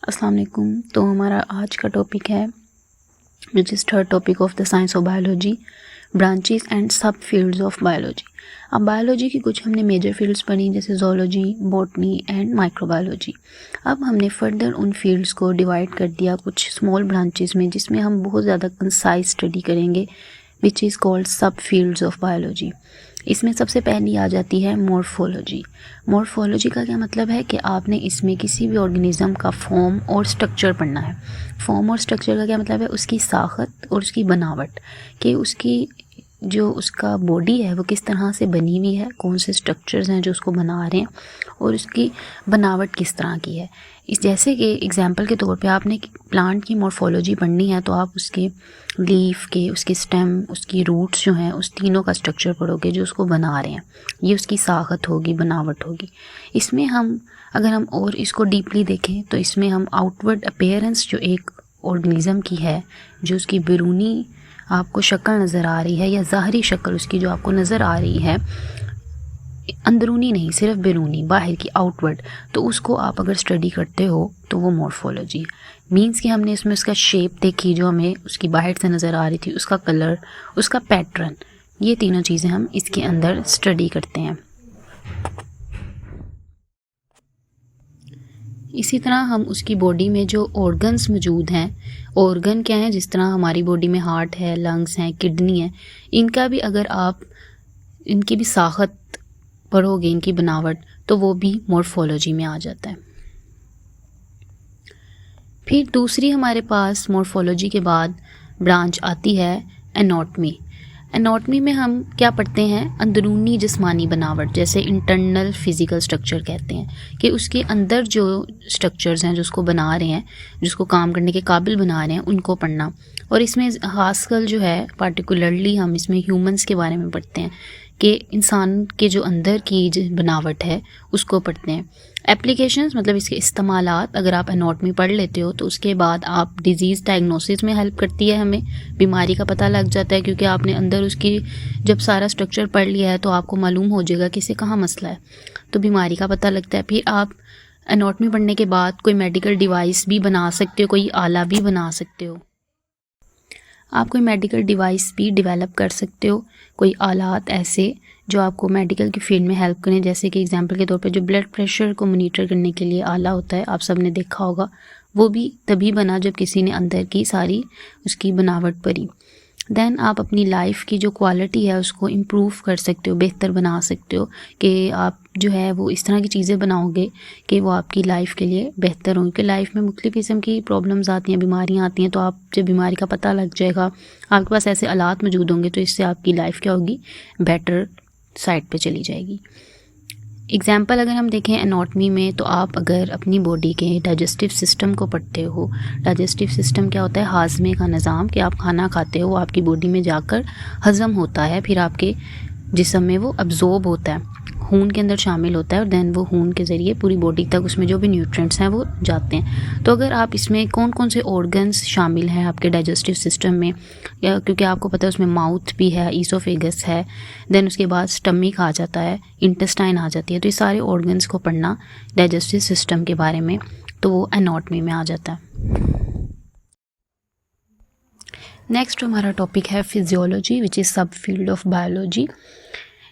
अस्सलाम वालेकुम। तो हमारा आज का टॉपिक है which is third topic of the science of biology, branches and सब फील्ड्स ऑफ बायोलॉजी। अब बायोलॉजी की कुछ हमने मेजर फील्ड्स पढ़ी जैसे जोलॉजी, बॉटनी एंड माइक्रोबायोलॉजी। अब हमने फर्दर उन फील्ड्स को डिवाइड कर दिया कुछ स्मॉल ब्रांचेस में, जिसमें हम बहुत ज़्यादा कंसाइज स्टडी करेंगे विच इज़ कॉल्ड सब फील्ड्स ऑफ बायोलॉजी। इसमें सबसे पहली आ जाती है मॉर्फोलॉजी। मॉर्फोलॉजी का क्या मतलब है कि आपने इसमें किसी भी ऑर्गेनिज्म का फॉर्म और स्ट्रक्चर पढ़ना है। फॉर्म और स्ट्रक्चर का क्या मतलब है, उसकी साखत और उसकी बनावट, कि उसकी जो उसका बॉडी है वो किस तरह से बनी हुई है, कौन से स्ट्रक्चर्स हैं जो उसको बना रहे हैं और उसकी बनावट किस तरह की है। इस जैसे कि एग्जांपल के तौर पे आपने प्लांट की मॉर्फोलॉजी पढ़नी है तो आप उसके लीफ के, उसके स्टेम, उसकी रूट्स जो हैं, उस तीनों का स्ट्रक्चर पढ़ोगे जो उसको बना रहे हैं। ये उसकी साखत होगी, बनावट होगी। इसमें हम अगर हम और इसको डीपली देखें तो इसमें हम आउटवर्ड अपीयरेंस जो एक ऑर्गेनिज्म की है, जो उसकी बैरूनी आपको शक्ल नज़र आ रही है या ज़ाहरी शक्ल उसकी जो आपको नज़र आ रही है, अंदरूनी नहीं सिर्फ बैरूनी, बाहर की, आउटवर्ड, तो उसको आप अगर स्टडी करते हो तो वो मॉर्फोलॉजी मींस कि हमने इसमें उसका शेप देखी जो हमें उसकी बाहर से नज़र आ रही थी, उसका कलर, उसका पैटर्न, ये तीनों चीज़ें हम इसके अंदर स्टडी करते हैं। इसी तरह हम उसकी बॉडी में जो ऑर्गन्स मौजूद हैं, ऑर्गन क्या हैं, जिस तरह हमारी बॉडी में हार्ट है, लंग्स हैं, किडनी है, इनका भी अगर आप इनकी भी साखत पढ़ोगे, इनकी बनावट, तो वो भी मॉर्फोलॉजी में आ जाता है। फिर दूसरी हमारे पास मॉर्फोलॉजी के बाद ब्रांच आती है एनाटॉमी। एनाटॉमी में हम क्या पढ़ते हैं, अंदरूनी जिस्मानी बनावट, जैसे इंटरनल फिजिकल स्ट्रक्चर कहते हैं, कि उसके अंदर जो स्ट्रक्चर्स हैं जो उसको बना रहे हैं, जिसको काम करने के काबिल बना रहे हैं, उनको पढ़ना। और इसमें खासकर जो है पार्टिकुलरली हम इसमें ह्यूमंस के बारे में पढ़ते हैं कि इंसान के जो अंदर की जो बनावट है उसको पढ़ते हैं। एप्लीकेशंस मतलब इसके इस्तेमालात, अगर आप एनाटॉमी पढ़ लेते हो तो उसके बाद आप डिज़ीज़ डायग्नोसिस में हेल्प करती है, हमें बीमारी का पता लग जाता है, क्योंकि आपने अंदर उसकी जब सारा स्ट्रक्चर पढ़ लिया है तो आपको मालूम हो जाएगा कि इसे कहाँ मसला है, तो बीमारी का पता लगता है। फिर आप एनाटॉमी पढ़ने के बाद कोई मेडिकल डिवाइस भी बना सकते हो, कोई आला भी बना सकते हो, आप कोई मेडिकल डिवाइस भी डेवलप कर सकते हो, कोई आलात ऐसे जो आपको मेडिकल की फील्ड में हेल्प करें। जैसे कि एग्जांपल के तौर पे जो ब्लड प्रेशर को मॉनिटर करने के लिए आला होता है, आप सब ने देखा होगा, वो भी तभी बना जब किसी ने अंदर की सारी उसकी बनावट पढ़ी। देन आप अपनी लाइफ की जो क्वालिटी है उसको इम्प्रूव कर सकते हो, बेहतर बना सकते हो, कि आप जो है वो इस तरह की चीज़ें बनाओगे कि वो आपकी लाइफ के लिए बेहतर होंगी। कि लाइफ में मुख्तलिफ़ किस्म की प्रॉब्लम्स आती हैं, बीमारियां आती हैं, तो आप जब बीमारी का पता लग जाएगा, आपके पास ऐसे आलात मौजूद होंगे, तो इससे आपकी लाइफ क्या होगी, बेटर साइड पे चली जाएगी। एग्जाम्पल अगर हम देखें एनाटॉमी में, तो आप अगर अपनी बॉडी के डाइजेस्टिव सिस्टम को पढ़ते हो, डाइजेस्टिव सिस्टम क्या होता है, हाजमे का निज़ाम, कि आप खाना खाते हो, वो आपकी बॉडी में जाकर हज़म होता है, फिर आपके जिस्म में वो अब्जॉर्ब होता है, खून के अंदर शामिल होता है, और देन वो खून के ज़रिए पूरी बॉडी तक उसमें जो भी न्यूट्रिएंट्स हैं वो जाते हैं। तो अगर आप इसमें कौन कौन से ऑर्गन्स शामिल हैं आपके डाइजेस्टिव सिस्टम में, या क्योंकि आपको पता है उसमें माउथ भी है, ईसोफेगस है, देन उसके बाद स्टमक आ जाता है, इंटेस्टाइन आ जाती है, तो ये सारे ऑर्गन्स को पढ़ना डाइजेस्टिव सिस्टम के बारे में, तो वो एनाटॉमी में आ जाता है। नेक्स्ट हमारा टॉपिक है फिजियोलॉजी विच इज़ सब फील्ड ऑफ बायोलॉजी।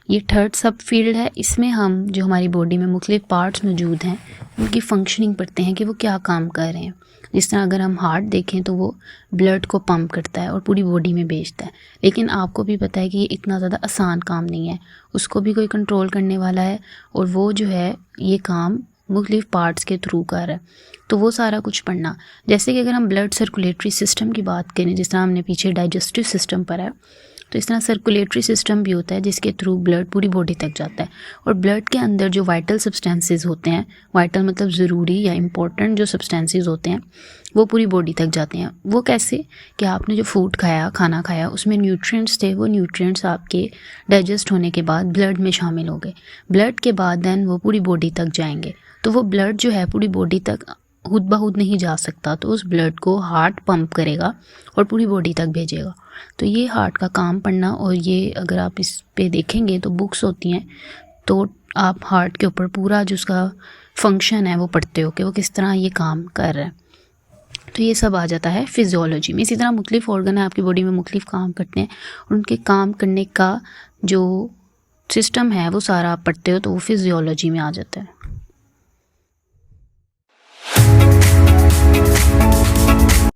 ये थर्ड सब फील्ड है। इसमें हम जो हमारी बॉडी में मुख्तलिफ पार्ट्स मौजूद हैं उनकी फंक्शनिंग पढ़ते हैं कि वो क्या काम कर रहे हैं। जिस तरह अगर हम हार्ट देखें तो वो ब्लड को पंप करता है और पूरी बॉडी में भेजता है, लेकिन आपको भी पता है कि ये इतना ज़्यादा आसान काम नहीं है, उसको भी कोई कंट्रोल करने वाला है, और वो जो है ये काम मुख्तलिफ पार्ट्स के थ्रू कर रहा है, तो वो सारा कुछ पढ़ना। जैसे कि अगर हम ब्लड सर्कुलेटरी सिस्टम की बात करें, जिस तरह हमने पीछे डाइजेस्टिव सिस्टम पढ़ा है, तो इस तरह सर्कुलेटरी सिस्टम भी होता है जिसके थ्रू ब्लड पूरी बॉडी तक जाता है, और ब्लड के अंदर जो वाइटल सब्सटेंसेस होते हैं, वाइटल मतलब ज़रूरी या इम्पोर्टेंट जो सब्सटेंसेस होते हैं, वो पूरी बॉडी तक जाते हैं। वो कैसे, कि आपने जो फूड खाया, खाना खाया, उसमें न्यूट्रिएंट्स थे, वो न्यूट्रिएंट्स आपके डाइजेस्ट होने के बाद ब्लड में शामिल हो गए, ब्लड के बाद दैन वो पूरी बॉडी तक जाएंगे। तो वो ब्लड जो है पूरी बॉडी तक खुद ब खुद नहीं जा सकता, तो उस ब्लड को हार्ट पंप करेगा और पूरी बॉडी तक भेजेगा। तो ये हार्ट का काम पढ़ना, और ये अगर आप इस पे देखेंगे तो बुक्स होती हैं, तो आप हार्ट के ऊपर पूरा जो उसका फंक्शन है वो पढ़ते हो कि वो किस तरह ये काम कर रहा है। तो ये सब आ जाता है फिजियोलॉजी में। इसी तरह मुख्तलिफ ऑर्गन है आपकी बॉडी में, मुख्तलिफ काम करते हैं और उनके काम करने का जो सिस्टम है वो सारा आप पढ़ते हो तो वो फिजियोलॉजी में आ जाता है।